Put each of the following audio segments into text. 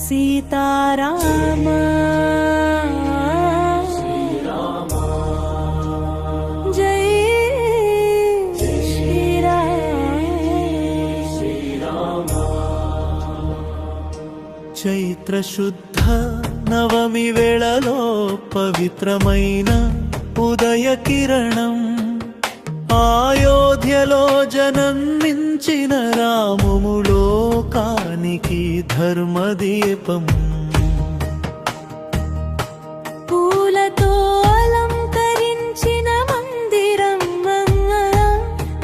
सीताराम जय श्रीराम। చైత్ర శుద్ధ నవమి వేళలో పవిత్రమైన ఉదయ కిరణం, అయోధ్యలో జన్మించిన రాముము లోకానికి ధర్మదీపం. పూలతో అలంకరించిన మందిరం,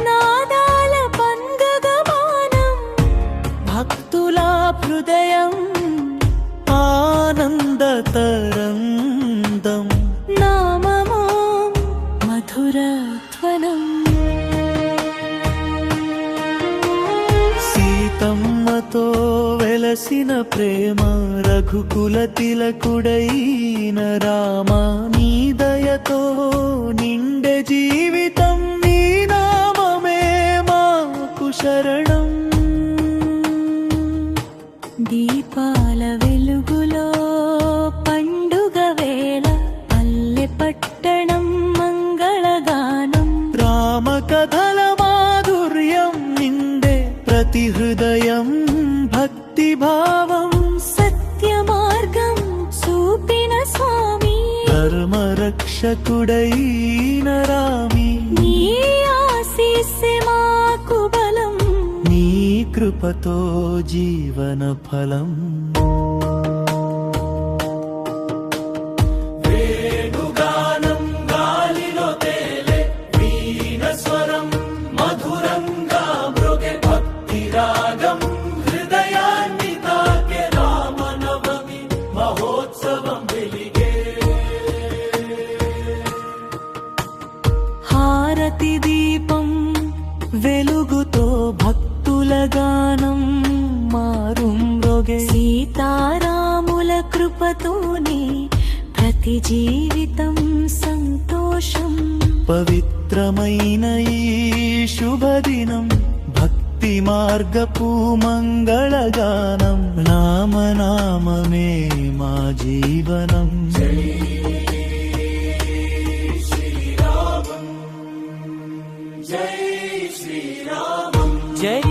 నాదాల పంగగమానం, భక్తుల హృదయం ఆనందతరందం. నామమో మధురధ్వనం. సీతమ్మతో వెలసిన ప్రేమ, రఘుకుల తిలకుడైన రామ, నీ దయతో నిండే జీవితం, నీ నామమే మాకు శరణం. దీపాల వెలుగులో పండుగ వేళ, పల్లె పట్టణం మంగళగానం. రామ కథల మాధుర్యం నిండే ప్రతి హృదయం, భక్తి భావం. సత్య మార్గం చూపిన స్వామి, ధర్మ రక్షకుడైన రామి, నీ ఆశీస్సే మాకు బలం. నీ కృపతో జీవన ఫలం. వేణుగానం గాలిలో తేలే, వీణ స్వరం మధురంగా మృగే, భక్తి రాగం హృదయాన్ని తాకే, రామనవమి మహోత్సవం వెలిగే. హారతి దీపం వెలుగుతో భక్తుల గానం మారుమ్రోగే. సీతారాముల కృపతోనే ప్రతి జీవితం సంతోషం. పవిత్రమైన ఈ శుభదినం, భక్తి మార్గపు మంగళగానం. నామనామమే మా జీవనం. జై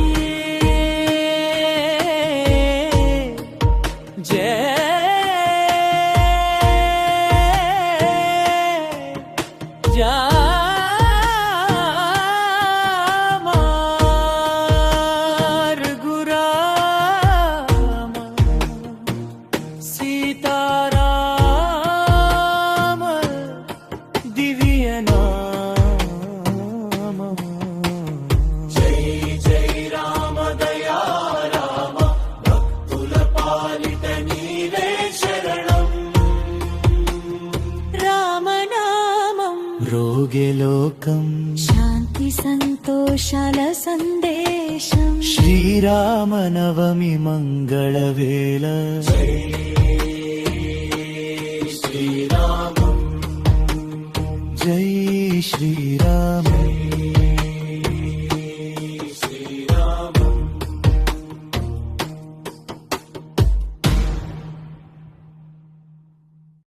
జయ రఘురామ సీతారామ దివ్య నామ. రోగే లోకం శాంతి సంతోషాల సందేశం. శ్రీరామనవమి మంగళవేళ. జై శ్రీరామ.